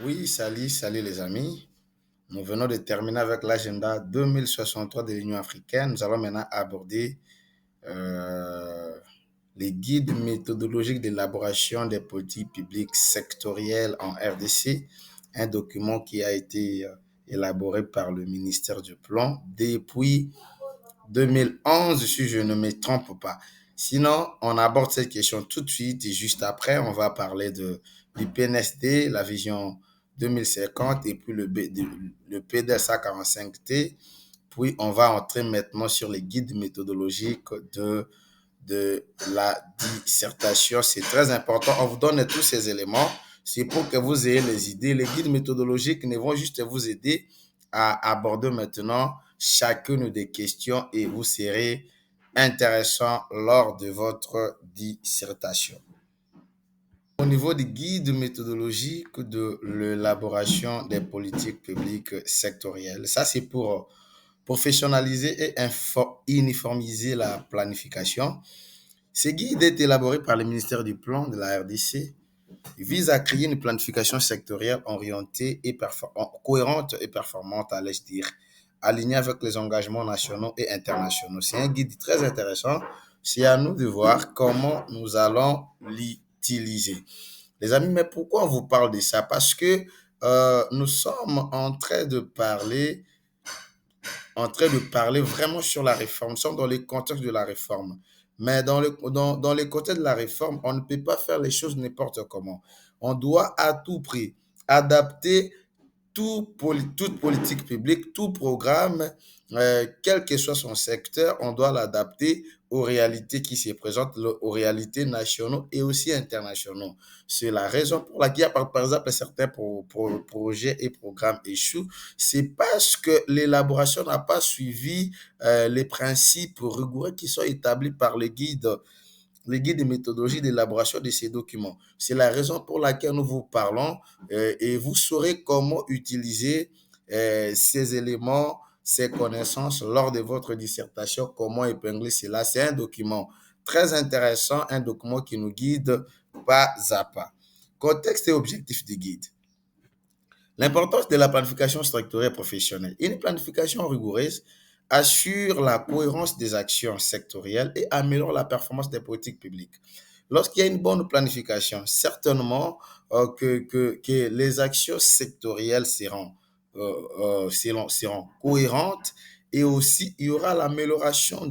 Oui, salut les amis. Nous venons de terminer avec l'agenda 2063 de l'Union africaine. Nous allons maintenant aborder euh, les guides méthodologiques d'élaboration des politiques publiques sectorielles en RDC, un document qui a été élaboré par le ministère du Plan depuis 2011, si je ne me trompe pas. Sinon, on aborde cette question tout de suite et juste après, on va parler du PNSD, la vision 2050 et puis le PDSA 45T. Puis, on va entrer maintenant sur les guides méthodologiques de la dissertation. C'est très important. On vous donne tous ces éléments. C'est pour que vous ayez les idées. Les guides méthodologiques ne vont juste vous aider à aborder maintenant chacune des questions et vous serez intéressant lors de votre dissertation. Au niveau des guides méthodologiques de l'élaboration des politiques publiques sectorielles, ça c'est pour professionnaliser et uniformiser la planification. Ce guide est élaboré par le ministère du Plan de la RDC. Il vise à créer une planification sectorielle orientée et cohérente et performante, allais-je dire, alignée avec les engagements nationaux et internationaux. C'est un guide très intéressant. C'est à nous de voir comment nous allons l'utiliser. Les amis, mais pourquoi on vous parle de ça? Parce que nous sommes en train de parler vraiment sur la réforme. Nous sommes dans le contexte de la réforme. Mais dans le contexte de la réforme, on ne peut pas faire les choses n'importe comment. On doit à tout prix adapter toute politique publique, tout programme, quel que soit son secteur, on doit l'adapter aux réalités qui se présentent, aux réalités nationales et aussi internationales. C'est la raison pour laquelle, par exemple, certains projets et programmes échouent. C'est parce que l'élaboration n'a pas suivi les principes rigoureux qui sont établis par les guides de méthodologie d'élaboration de ces documents. C'est la raison pour laquelle nous vous parlons et vous saurez comment utiliser ces éléments, ces connaissances lors de votre dissertation, comment épingler cela. C'est un document très intéressant, un document qui nous guide pas à pas. Contexte et objectif du guide. L'importance de la planification structurée professionnelle. Une planification rigoureuse assure la cohérence des actions sectorielles et améliore la performance des politiques publiques. Lorsqu'il y a une bonne planification, certainement que les actions sectorielles seront cohérentes et aussi il y aura l'amélioration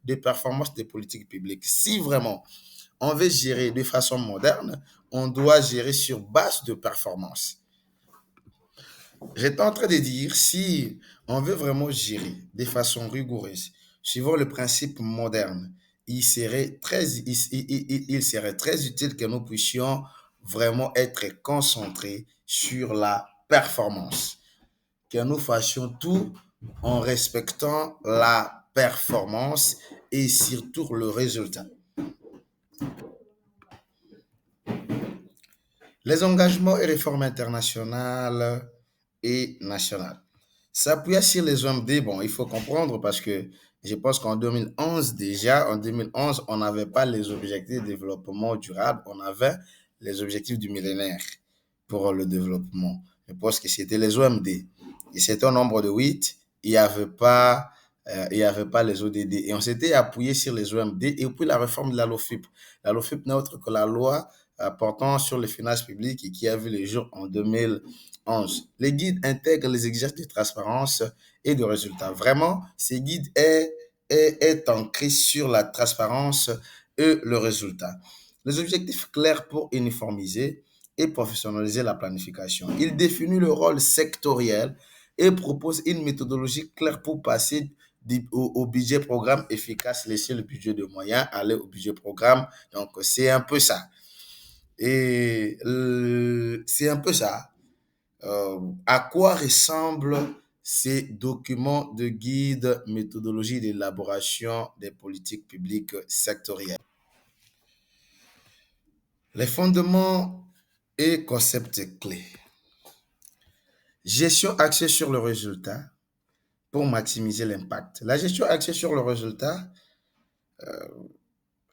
des performances des politiques publiques. Si vraiment on veut gérer de façon moderne, on doit gérer sur base de performance. J'étais en train de dire, si on veut vraiment gérer de façon rigoureuse, suivant le principe moderne, il serait très utile que nous puissions vraiment être concentrés sur la performance, que nous fassions tout en respectant la performance et surtout le résultat. Les engagements et réformes internationales et nationales. S'appuyer sur les OMD, bon, il faut comprendre parce que je pense qu'en 2011, déjà, en 2011, on n'avait pas les objectifs de développement durable, on avait les objectifs du millénaire pour le développement. Je pense que c'était les OMD. Et c'était un nombre de 8, il y avait pas les ODD. Et on s'était appuyé sur les OMD et puis la réforme de la LOFIP. La LOFIP n'est autre que la loi portant sur les finances publiques et qui a vu le jour en 2011. Les guides intègrent les exigences de transparence et de résultats. Vraiment, ces guides est ancré sur la transparence et le résultat. Les objectifs clairs pour uniformiser et professionnaliser la planification. Il définit le rôle sectoriel et propose une méthodologie claire pour passer au budget programme efficace, laisser le budget de moyens, aller au budget programme. Donc, c'est un peu ça. Et c'est un peu ça. À quoi ressemblent ces documents de guide, méthodologie d'élaboration des politiques publiques sectorielles? Les fondements et concepts clés. Gestion axée sur le résultat pour maximiser l'impact. La gestion axée sur le résultat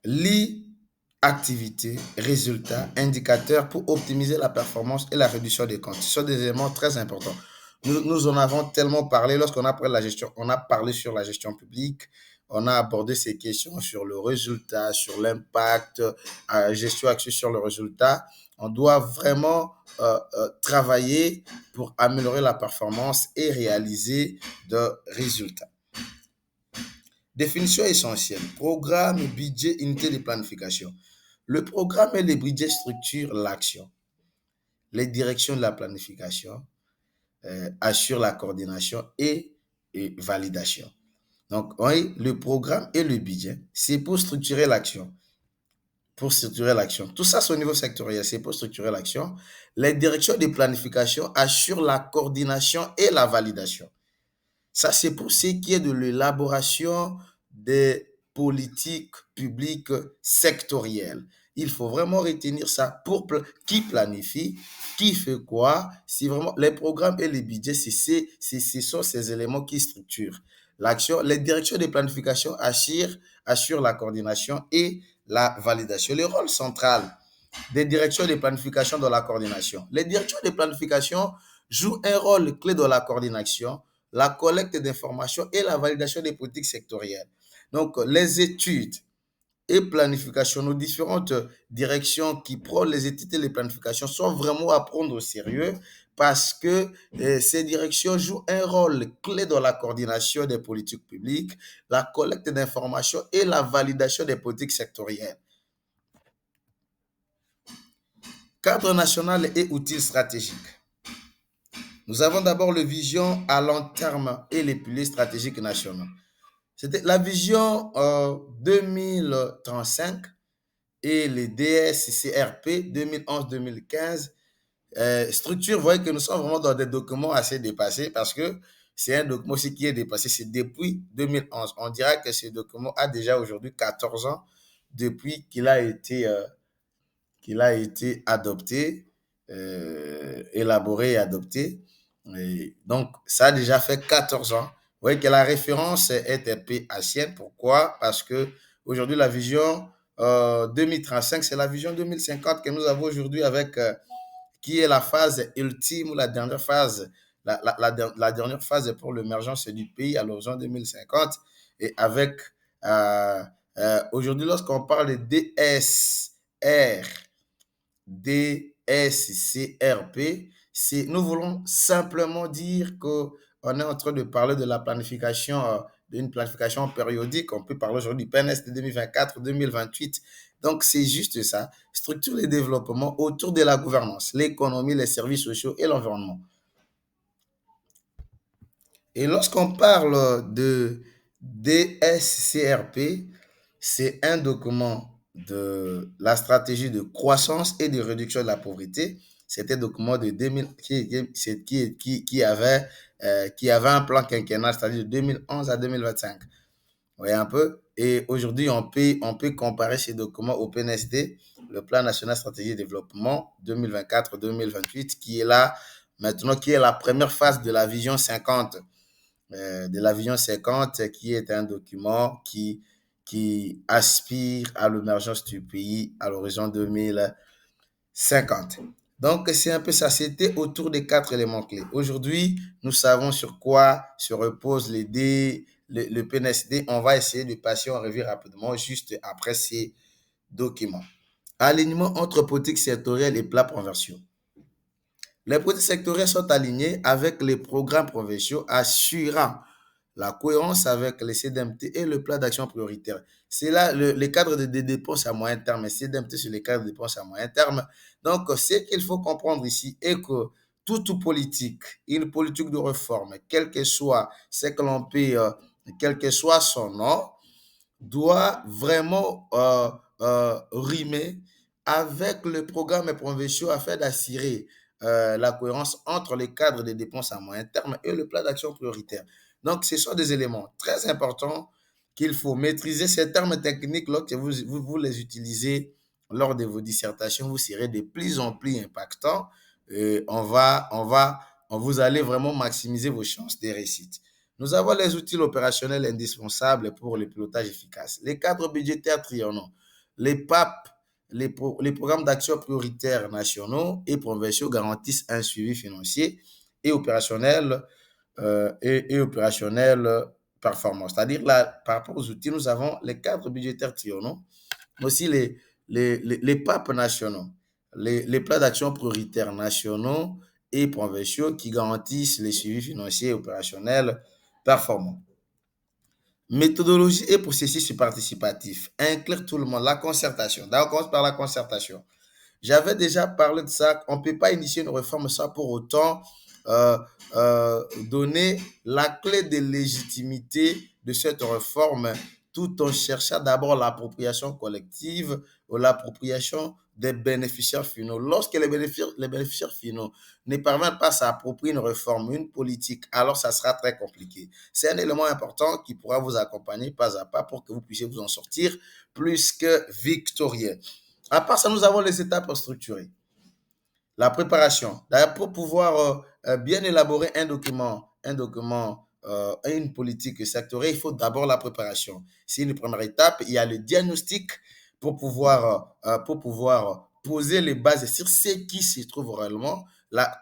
lie activités, résultats, indicateurs pour optimiser la performance et la réduction des comptes. Ce sont des éléments très importants. Nous en avons tellement parlé lorsqu'on a parlé de la gestion, on a parlé sur la gestion publique, on a abordé ces questions sur le résultat, sur l'impact, gestion axée sur le résultat. On doit vraiment travailler pour améliorer la performance et réaliser de résultats. Définition essentielle. Programme, budget, unité de planification. Le programme et les budgets structurent l'action. Les directions de la planification assurent la coordination et validation. Donc, oui, le programme et le budget, c'est pour structurer l'action. Pour structurer l'action. Tout ça, c'est au niveau sectoriel, c'est pour structurer l'action. Les directions de planification assurent la coordination et la validation. Ça, c'est pour ce qui est de l'élaboration des politiques publiques sectorielles. Il faut vraiment retenir ça pour qui planifie, qui fait quoi. Si vraiment les programmes et les budgets, ce sont ces éléments qui structurent l'action. Les directions de planification assurent la coordination et la validation. Le rôle central des directions de planification dans la coordination. Les directions de planification jouent un rôle clé dans la coordination, la collecte d'informations et la validation des politiques sectorielles. Donc, les études et planification, nos différentes directions qui prônent les études et les planifications sont vraiment à prendre au sérieux parce que ces directions jouent un rôle clé dans la coordination des politiques publiques, la collecte d'informations et la validation des politiques sectorielles. Cadre national et outils stratégiques. Nous avons d'abord le vision à long terme et les piliers stratégiques nationaux. C'était la vision 2035 et les DSCRP 2011-2015. Structure, vous voyez que nous sommes vraiment dans des documents assez dépassés parce que c'est un document aussi qui est dépassé. C'est depuis 2011. On dirait que ce document a déjà aujourd'hui 14 ans depuis qu'il a été adopté, élaboré et adopté. Et donc, ça a déjà fait 14 ans. Vous voyez que la référence est un peu ancienne. Pourquoi? Parce que aujourd'hui, la vision 2035, c'est la vision 2050 que nous avons aujourd'hui avec qui est la phase ultime ou la dernière phase, la dernière phase pour l'émergence du pays à l'horizon 2050. Et avec aujourd'hui, lorsqu'on parle de DSR, DSCRP, nous voulons simplement dire qu'on est en train de parler de la planification, d'une planification périodique. On peut parler aujourd'hui du PNS de 2024-2028. Donc, c'est juste ça. Structure les développements autour de la gouvernance, l'économie, les services sociaux et l'environnement. Et lorsqu'on parle de DSCRP, c'est un document de la stratégie de croissance et de réduction de la pauvreté. C'était un document de 2000 qui avait un plan quinquennal, c'est-à-dire de 2011 à 2025. Vous voyez un peu? Et aujourd'hui, on peut comparer ces documents au PNSD, le Plan national stratégie de développement 2024-2028, qui est là maintenant, qui est la première phase de la vision 50 qui est un document qui aspire à l'émergence du pays à l'horizon 2050. Donc, c'est un peu ça. C'était autour des 4 éléments clés. Aujourd'hui, nous savons sur quoi se repose le PNSD. On va essayer de passer en revue rapidement juste après ces documents. Alignement entre politique sectorielle et plans provinciaux. Les politiques sectorielles sont alignées avec les programmes provinciaux assurant la cohérence avec les CDMT et le plan d'action prioritaire. C'est là les cadres de dépenses à moyen terme. Les CDMT, c'est les cadres de dépenses à moyen terme. Donc, ce qu'il faut comprendre ici est que toute politique, une politique de réforme, quel que soit ce que l'on peut, quel que soit son nom, doit vraiment rimer avec le programme provincial afin d'assurer la cohérence entre les cadres de dépenses à moyen terme et le plan d'action prioritaire. Donc, ce sont des éléments très importants qu'il faut maîtriser. Ces termes techniques, lorsque vous les utilisez lors de vos dissertations, vous serez de plus en plus impactant. Vous allez vraiment maximiser vos chances de réussite. Nous avons les outils opérationnels indispensables pour le pilotage efficace. Les cadres budgétaires triennaux, les PAP les programmes d'action prioritaires nationaux et provinciaux garantissent un suivi financier et opérationnel performant. C'est-à-dire, là, par rapport aux outils, nous avons les cadres budgétaires triennaux, mais aussi les PAP nationaux, les plans d'action prioritaires nationaux et provinciaux qui garantissent les suivis financiers et opérationnels performants. Méthodologie et processus participatif. Inclure tout le monde. La concertation. D'abord, on commence par la concertation. J'avais déjà parlé de ça. On ne peut pas initier une réforme sans pour autant euh, donner la clé de légitimité de cette réforme tout en cherchant d'abord l'appropriation collective ou l'appropriation des bénéficiaires finaux. Lorsque les bénéficiaires finaux ne parviennent pas à s'approprier une réforme, une politique, alors ça sera très compliqué. C'est un élément important qui pourra vous accompagner pas à pas pour que vous puissiez vous en sortir plus que victorieux. À part ça, nous avons les étapes structurées. La préparation. D'ailleurs, pour pouvoir bien élaborer et une politique sectorielle, il faut d'abord la préparation. C'est une première étape. Il y a le diagnostic pour pouvoir poser les bases sur ce qui se trouve réellement,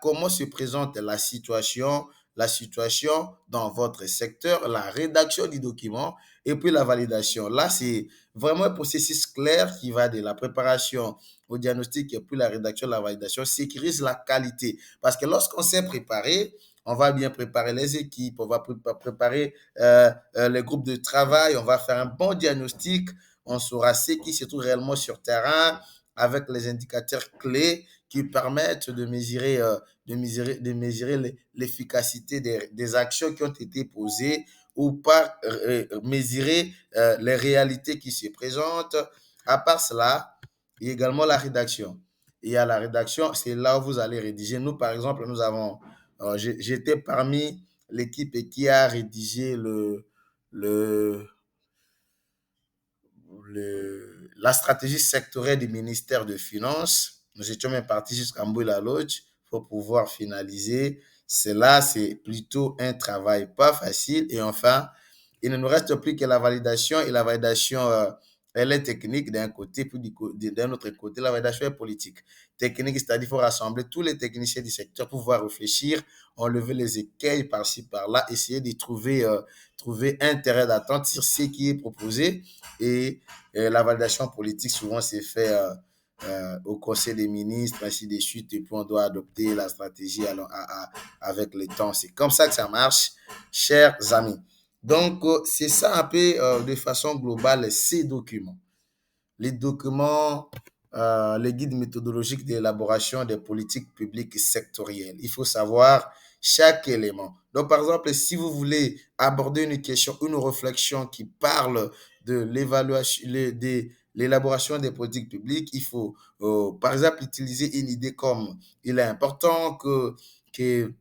comment se présente la situation dans votre secteur, la rédaction du document et puis la validation. Là, c'est vraiment un processus clair qui va de la préparation au diagnostic et puis la rédaction, la validation, sécurise la qualité. Parce que lorsqu'on s'est préparé, on va bien préparer les équipes, on va préparer les groupes de travail, on va faire un bon diagnostic, on saura ce qui se trouve réellement sur terrain avec les indicateurs clés qui permettent de mesurer l'efficacité des actions qui ont été posées ou par mesurer les réalités qui se présentent. À part cela, il y a également la rédaction. Il y a la rédaction, c'est là où vous allez rédiger. Nous, par exemple, j'étais parmi l'équipe qui a rédigé le, la stratégie sectorielle du ministère des Finances. Nous étions même partis jusqu'à Mbouila Lodge pour pouvoir finaliser. Cela, c'est plutôt un travail pas facile. Et enfin, il ne nous reste plus que la validation. Et la validation, elle est technique d'un côté, puis d'un autre côté, la validation est politique. Technique, c'est-à-dire qu'il faut rassembler tous les techniciens du secteur pour pouvoir réfléchir, enlever les écueils par-ci, par-là, essayer de trouver un terrain d'attente sur ce qui est proposé. Et la validation politique, souvent, c'est fait au Conseil des ministres, ainsi de suite, et puis on doit adopter la stratégie avec le temps. C'est comme ça que ça marche, chers amis. Donc, c'est ça un peu de façon globale, ces documents. Les documents, les guides méthodologiques d'élaboration des politiques publiques sectorielles. Il faut savoir chaque élément. Donc, par exemple, si vous voulez aborder une question, une réflexion qui parle de l'évaluation, de l'élaboration des politiques publiques, il faut, par exemple, utiliser une idée comme il est important que, que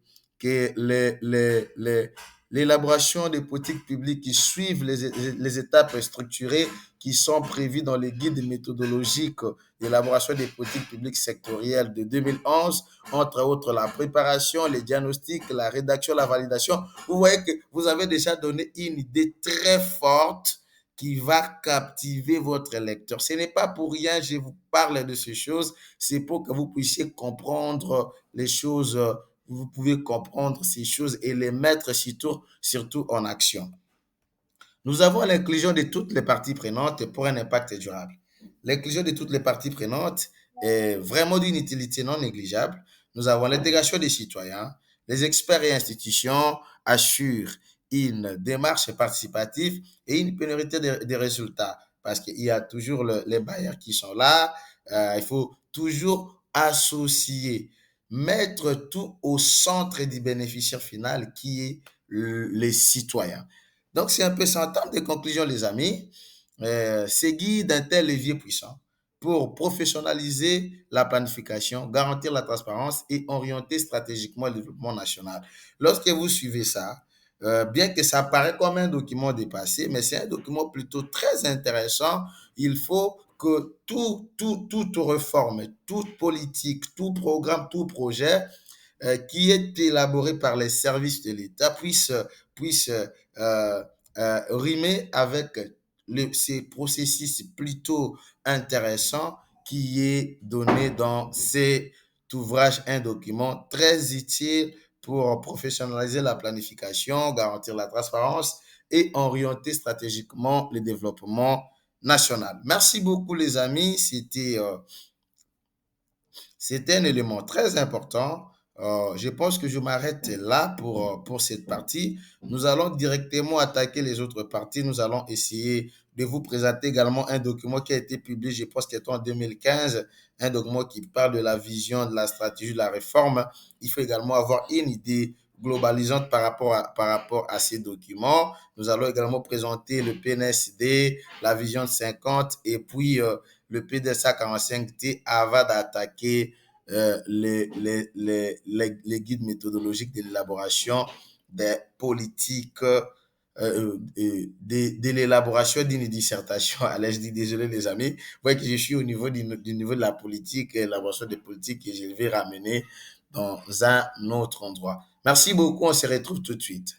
l'élaboration des politiques publiques qui suivent les étapes structurées qui sont prévues dans les guides méthodologiques d'élaboration des politiques publiques sectorielles de 2011, entre autres la préparation, les diagnostics, la rédaction, la validation. Vous voyez que vous avez déjà donné une idée très forte qui va captiver votre lecteur. Ce n'est pas pour rien que je vous parle de ces choses, c'est pour que vous puissiez comprendre les choses, vous pouvez comprendre ces choses et les mettre surtout en action. Nous avons l'inclusion de toutes les parties prenantes pour un impact durable. L'inclusion de toutes les parties prenantes est vraiment d'une utilité non négligeable. Nous avons l'intégration des citoyens. Les experts et institutions assurent une démarche participative et une pénalité des résultats parce qu'il y a toujours les bailleurs qui sont là. Il faut toujours associer, mettre tout au centre du bénéficiaire final qui est les citoyens. Donc, c'est un peu ça en termes de conclusion, les amis. C'est guide un tel levier puissant pour professionnaliser la planification, garantir la transparence et orienter stratégiquement le développement national. Lorsque vous suivez ça, bien que ça paraît comme un document dépassé, mais c'est un document plutôt très intéressant. Il faut que toute réforme, toute politique, tout programme, tout projet qui est élaboré par les services de l'État puisse rimer avec ces processus plutôt intéressants qui est donné dans cet ouvrage, un document très utile pour professionnaliser la planification, garantir la transparence et orienter stratégiquement le développement national. Merci beaucoup les amis, c'était un élément très important. Je pense que je m'arrête là pour cette partie. Nous allons directement attaquer les autres parties. Nous allons essayer de vous présenter également un document qui a été publié, je pense qu'il est en 2015, un document qui parle de la vision, de la stratégie, de la réforme. Il faut également avoir une idée globalisante par rapport à ces documents. Nous allons également présenter le PNSD, la vision 50 et puis le PDSA 45T avant d'attaquer les guides méthodologiques de l'élaboration des politiques, de l'élaboration d'une dissertation. Allez, je dis désolé les amis. Vous voyez que je suis au niveau du niveau de la politique, l'élaboration des politiques, et je vais ramener dans un autre endroit. Merci beaucoup, on se retrouve tout de suite.